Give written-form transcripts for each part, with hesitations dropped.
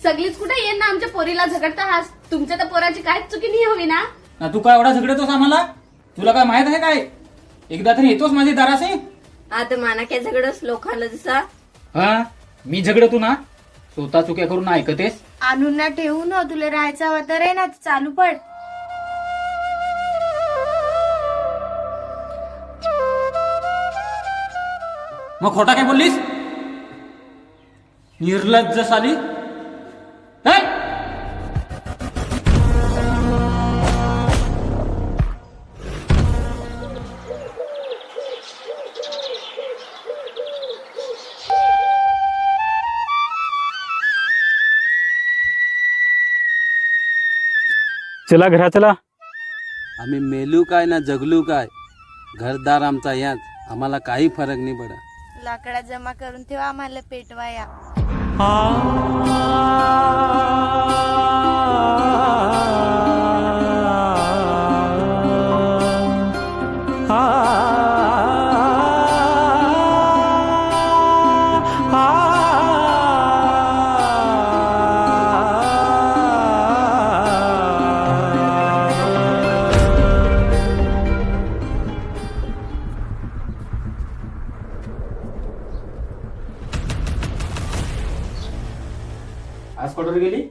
सगळीच कुठे येईन ना आमच्या पोरीला झगडता हास. तुमच्या तर पोराची काहीच चुकी नाही हवी ना. ना तू काय एवढा झगडतोस आम्हाला? तुला काय माहित आहे काय? एकदा तरी येतोस माझी दारासे. आता माना काय झगडस लोकांना जसा. हा मी झगडतो ना, स्वतः चुक्या करून ऐकतेस. आणून ना ठेवू न, तुला राहायचा हवा तर आहे ना, चालू पड. मग खोटा काय बोललीस? निर्लज्ज साली. चल. चला घरा चला. आम्ही मेलू काय ना जगलू काय, घरदार आमचा याच, आम्हाला काही फरक नाही पडत. लाकडा जमा करून ठेवा, आम्हाला पेटवाया. आज कुठवर गेली?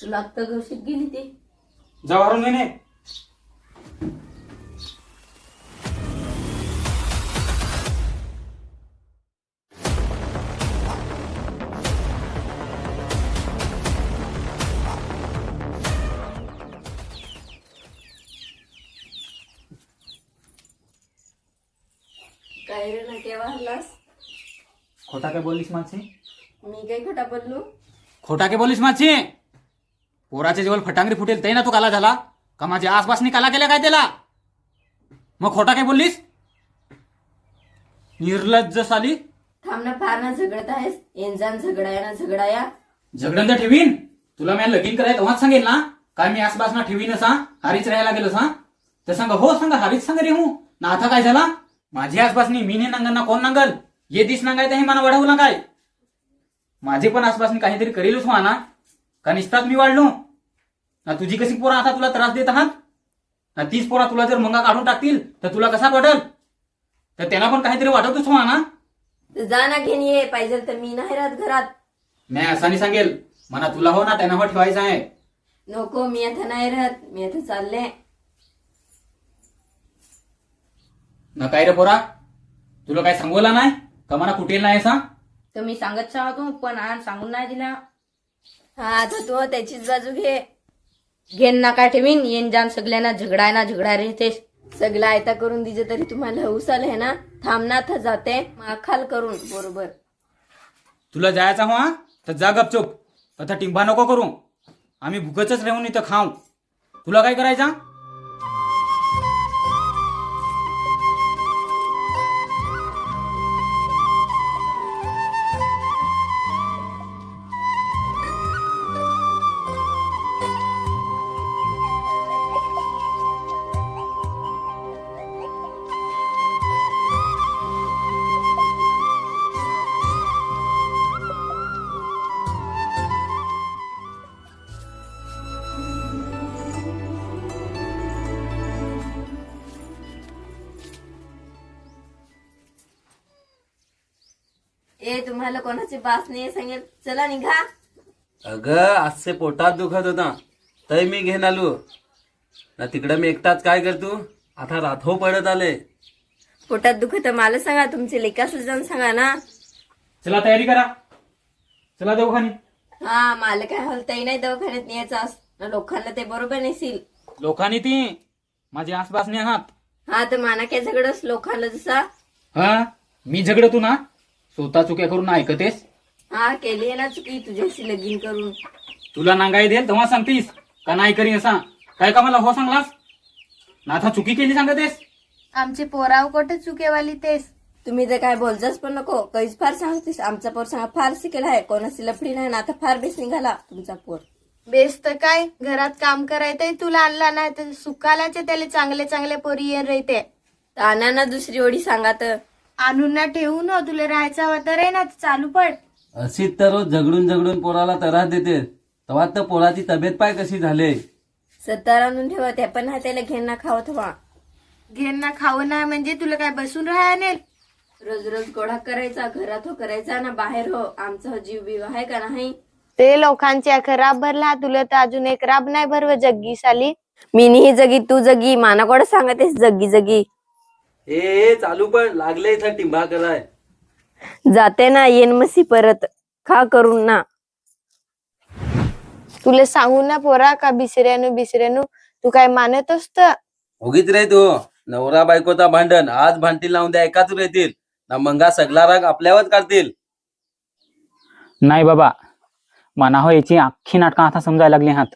तुला आत्ता घोषित गेली ती. जाऊ हरून घेणे. काय रे ना केव्हा हल्लास? खोटा काय बोललीस माझी? मी काही खोटा बोललो? खोटा काय बोललीस माझी? पोराच्या जेवळ फटांगरी फुटेल ते ना तू काला झाला का? माझ्या आसपासनी काला केल्या काय त्याला? मग खोटा काय बोललीस? निर्लज्ज साली. थांब ना, फार ना झगडत आहेस. येनजान झगडाया ना झगडाया. झगडण तर ठेवीन. तुला मी लगीन करायचं तेव्हाच सांगेल ना काय मी आसपास ना ठेवीन असा हारीच राहायला गेलो सा तर सांगा हो, सांगा हारीच सांगा रे हूं ना. आता काय झाला? माझी आसपासनी मी नाही नांगल ना कोण नांगल? ये दिस नांगायचं हे मला वाढवू ना काय? माझे पण आसपासनी काहीतरी करेलच व्हा ना का निसतात मी वाढलो ना? तुझी कशी पोरा आता तुला त्रास देत आहात ना? तीच पोरा तुला जर मंगा काढून टाकतील तर तुला कसा वाटेल? तर त्यांना पण काहीतरी वाटतच व्हा ना. तर जा ना, घेऊन ये. पाहिजे तर मी नाही राहत घरात. नाही असा नाही सांगेल म्हणा. तुला हो ना त्यांना ठेवायचं आहे. नको, मी आता नाही राहत. मी आता चालले. ना काय रे पोरा, तुला काय सांगवला नाही का म्हणा कुठे नाही सांग? तर मी सांगत होतो पण आज सांगून नाही दिला. हा, आता तू त्याचीच बाजू घे. घेन ना काय ठेवीन. येन जान सगळ्यांना झगडाय राहतेस. सगळं आयता करून दिजे तरी तुम्हाला हौस आले ना. थांबना था जाते खाल करून बरोबर. तुला जायचा हो तर जा गपचूप. आता टिंबा नको करू. आम्ही भुकतच राहून इथं खाऊ. तुला काय करायचा? ए, तुम्हाला कोणाची बास नाही सांगेल. चला निघा. अगं आजचे पोटात दुखत होता तय मी घेऊन आलो ना. तिकडं मी एकटाच काय करतो? आता राथो पडत आले. पोटात दुखत मला सांगा, तुमचे लेकास जाऊन सांगा ना. चला तयारी करा. चला दवाखानी. हा, मला काय हलताही नाही दवाखान्यात न्यायचा ना. लोकांना ते बरोबर नसेल. लोकांनी ती माझ्या आसपासने आहात. हा, तर माना काय झगडस लोकांना जसा. हा मी झगडतो ना, स्वतः चुक्या करून ऐकतेस. हा, केली आहे ना चुकी तुझ्याशी लगीन करून. तुला नांगाई देईल तेव्हा सांगतीस का नाही करी असा? काय का मला हो सांगलास ना? आता चुकी केली सांगतेस. आमची पोराव कोठे चुकेवाली तेस. तुम्ही तर काय बोलजाच पण नको. काहीच फार सांगतेस. आमचा पोर सांगा फार शिकेल आहे. कोणाची लफडी नाही ना. आता फार बेस निघाला तुमचा पोर. बेस तर काय, घरात काम करायचंय तुला आणला नाही तर सुकालाचे त्याला चांगले चांगले पोरी येऊन राहते. आणा ना दुसरी ओढी सांगा तर. आणून ना ठेवू न, तुला राहायचा हवा तर आहे ना, चालू पड. अशीच तर रोज झगडून झगडून पोराला त्रास देते. तेव्हा तर पोराची तब्येत पाय कशी झाली. सत्तार आणून ठेवा त्या पण हाताला घेणं खावत हवा. घेणं खावं ना म्हणजे तुला काय बसून राहणे. रोज रोज गोळा करायचा, घरात हो करायचा ना बाहेर हो. आमचा हो जीव बीव आहे का नाही. ते लोकांच्या खराब भरला तुला तर अजून एक राब नाही भरव जग्गी साली. मी नाही जगी तू जगी माना कोण सांगतेस जग्गी जगी. ए चालू पण लागले इथं टिंबा कराय. जाते ना येन मसी परत खा करून ना. तुला सांगू ना पोरा का बिसऱ्यानू तू काय मानत असत. उगीच रे तू नवरा बायकोचा भांडण आज भांडतील लावून द्या एकाच राहतील ना मंगा सगळा राग आपल्यावर काढतील. नाही बाबा, माना हो याची अख्खी नाटकं आता समजायला लागली हात.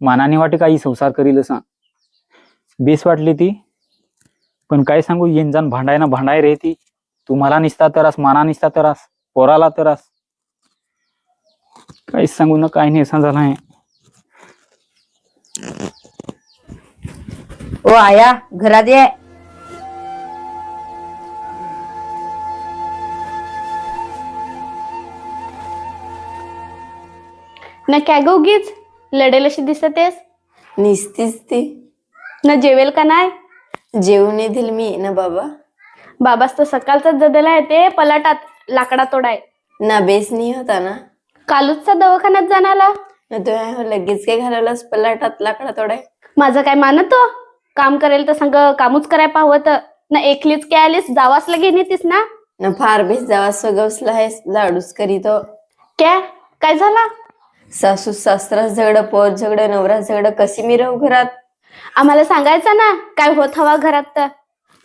मानाने वाटे काही संसार करील असा बेस वाटली ती. पण काय सांगू येन जाण भांडाय रे ती. तुम्हाला निसता तरास, माना निसता तरास, पोराला तरास. काहीच सांगू ना काही नाही असा झाला आहे. ओ आया घरात ये. ना काय ग उगीच लढेल अशी दिसतेस. निसतीच ती. ना जेवेल का नाही. जेवू नाही दिल मी ना बाबा. बाबाच तर सकाळचाच जदेला आहे ते पलाटात लाकडा तोडाय. ना बेस नाही होता ना. कालूचचा दवाखान्यात जाणाला. ना तू लगेच काय घालवलास पलाटात लाकडा तोडाय. माझं काय मानतो काम करेल तर सांग कामूच कराय पाहवत ना. एकलीच काय आलीस जावास लगे नेतीस ना. ना फार बेस जावा सगवसला आहेस लाडूस करीतो. काय झाला. सासू सासरा झगड, पोत झगड, नवरा झगड, कशी मी राहू घरात. आम्हाला सांगायचं ना काय होत हवा घरात तर.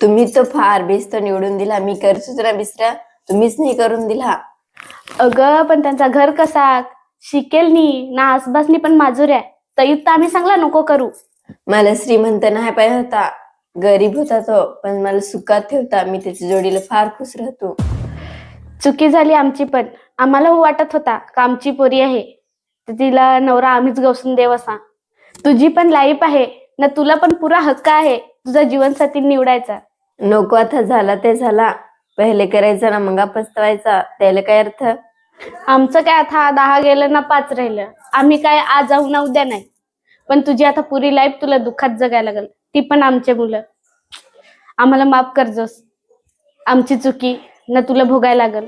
तुम्ही तो फार बेस तो निवडून दिला. मी करतोच ना बिसरा, तुम्हीच नाही करून दिला. अगं पण त्यांचा घर कसा शिकेल नी ना आसपासनी पण माजुऱ्या तयुत तर आम्ही सांगला नको करू. मला श्रीमंत नाही पाहिजे होता, गरीब होता तो, पण मला सुखात ठेवता. मी त्याच्या जोडीला फार खुश राहतो. चुकी झाली आमची पण. आम्हाला वाटत होता का आमची पोरी आहे तर तिला नवरा आम्हीच गवसून देव असा. तुझी पण लाईफ आहे ना, तुला पण पुरा हक्क आहे तुझा जीवनसाथी निवडायचा. नको आता झाला ते झाला. पहिले करायचा ना मग पस्तावायचा, त्याला काय अर्थ. आमचं काय आता 10 गेलं ना 5 राहिलं. आम्ही काय आज जाऊ ना उद्या नाही. पण तुझी आता पुरी लाईफ तुला दुःखात जगायला लागल, ती पण आमचे मुलं. आम्हाला माफ करजोस. आमची चुकी ना तुला भोगायला लागल.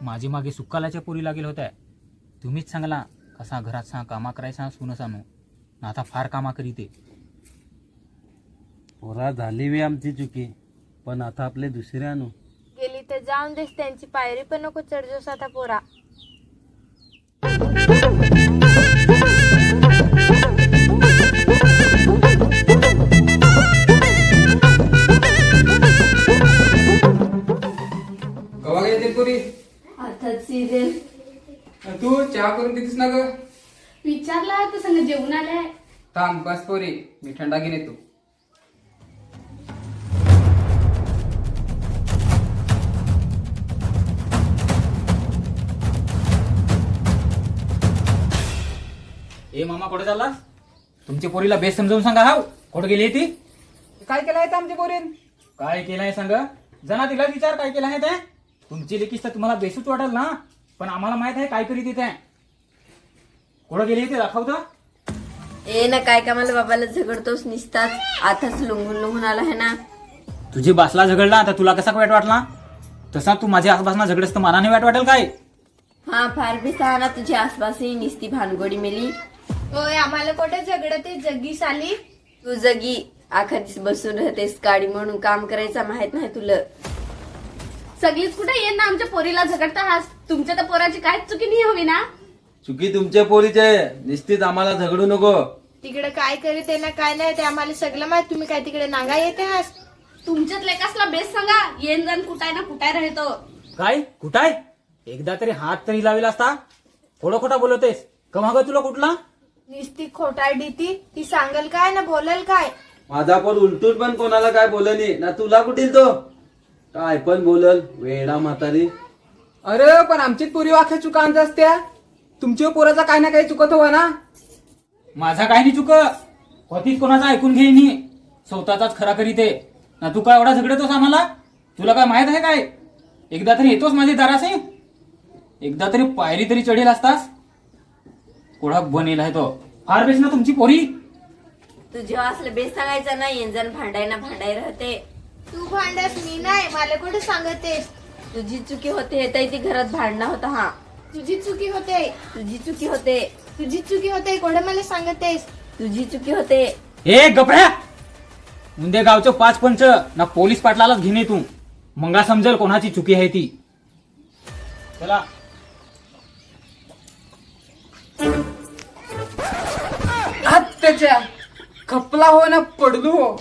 माझी मागे सुक्कालाच्या पोरी लागेल होत्या. तुम्हीच सांगला कसा घरात सांग कामा करायचा सुन सांगू ना. आता फार कामा करीते. पोरा झाली वे आमची चुकी, पण आता आपले दुसरे आणू. गेली तर जाऊन देस, त्यांची पायरी पण नको चढजोस आता पोरा. कवा गेली पुरी. आता सिरियल तू चहा करून देतीस ना ग. विचारला तर सांग जेवण आलाय. थांब बस पोरी, मी थंडा घेऊन येतो. ए मामा कुठे चालला. तुमच्या पोरीला बेस समजावून सांगा. हा कुठे गेली ती. काय केलं आहे आमच्या पोरीन. काय केलंय सांग. जना तिला विचार काय केलं आहे ते. तुमची लेकीस तर तुम्हाला बेसूच वाटेल ना, पण आम्हाला माहित आहे काय करीत येते. कुठं गेली ते दाखवतं. ए ना काय कामाला बाबाला झगडतोस निसताच. आताच लुंगून आला आहे ना. तुझी बासला झगडला तर तुला कसा वाईट वाटला, तसा तू माझ्या आसपासना झगडस तर मनाने वाईट वाटेल काय. हा फार बेसा ना तुझ्या आसपासही निसती भानगोडी मेली. होय आम्हाला कुठे झगडते जग्गी साली. तू जगी आखा दिस बसून राहतेस काडी म्हणून काम करायचा माहित नाही तुला. सगळीच कुठे येईन ना आमच्या पोरीला झगडता हास. तुमच्या तर पोराची काहीच चुकी नाही हवी ना. चुकी तुमच्या पोरीची आहे, निश्चित आम्हाला झगडू नको. तिकडे काय करीते ना काय नाही ते आम्हाला सगळं माहित. तुम्ही काय तिकडे नागा येते हास. तुमच्यात लेकासला बेस सांगा. येन जाण कुठाय ना कुठाय राहतो. काय कुठाय. एकदा तरी हात तरी लावेल असता. खोडा खोटा बोलवतेस कमा ग तुला कुठला. निस्ती खोटारडी ती सांगल काय ना बोलल काय. माझा पण उलटून पण कोणाला काय बोलनी ना. तुला कुठील तो काय पण बोलल वेडा म्हातारी. अरे पण आमचीच पुरी वाख्या चुका आणत असत्या. तुमच्या पोराचा काही ना काही चुकत हवा ना. माझा काय नाही चुक कधीच कोणाचा ऐकून घेईनी स्वतःचाच खरा करीत आहे ना. तू काय एवढा झगडतोस आम्हाला? तुला काय माहित आहे काय? एकदा तरी येतोस माझी दारासे, एकदा तरी पायरी तरी चढेल असतास. कोडा बनेल आहे तो. फार बेस ना तुमची पोरी. तू जेव्हा असलं बेस सांगायचं नाही येणजण भांडाय राहते. तू भांडस मी नाही, मला कुठे सांगतेस? तुझी चुकी होते ताई, ती घरात भांडणं होता. हा तुझी चुकी होते, तुझी चुकी होते, तुझी चुकी होते, कोणा मला सांगतेस? तुझी चुकी होते. ए गपड्या, मुंदे गावचं 5 पंच ना पोलीस पाटलालाच घेणे तू. मंगा समजेल कोणाची चुकी आहे ती. चला. आत्याच्या खपला हो ना पडलो हो.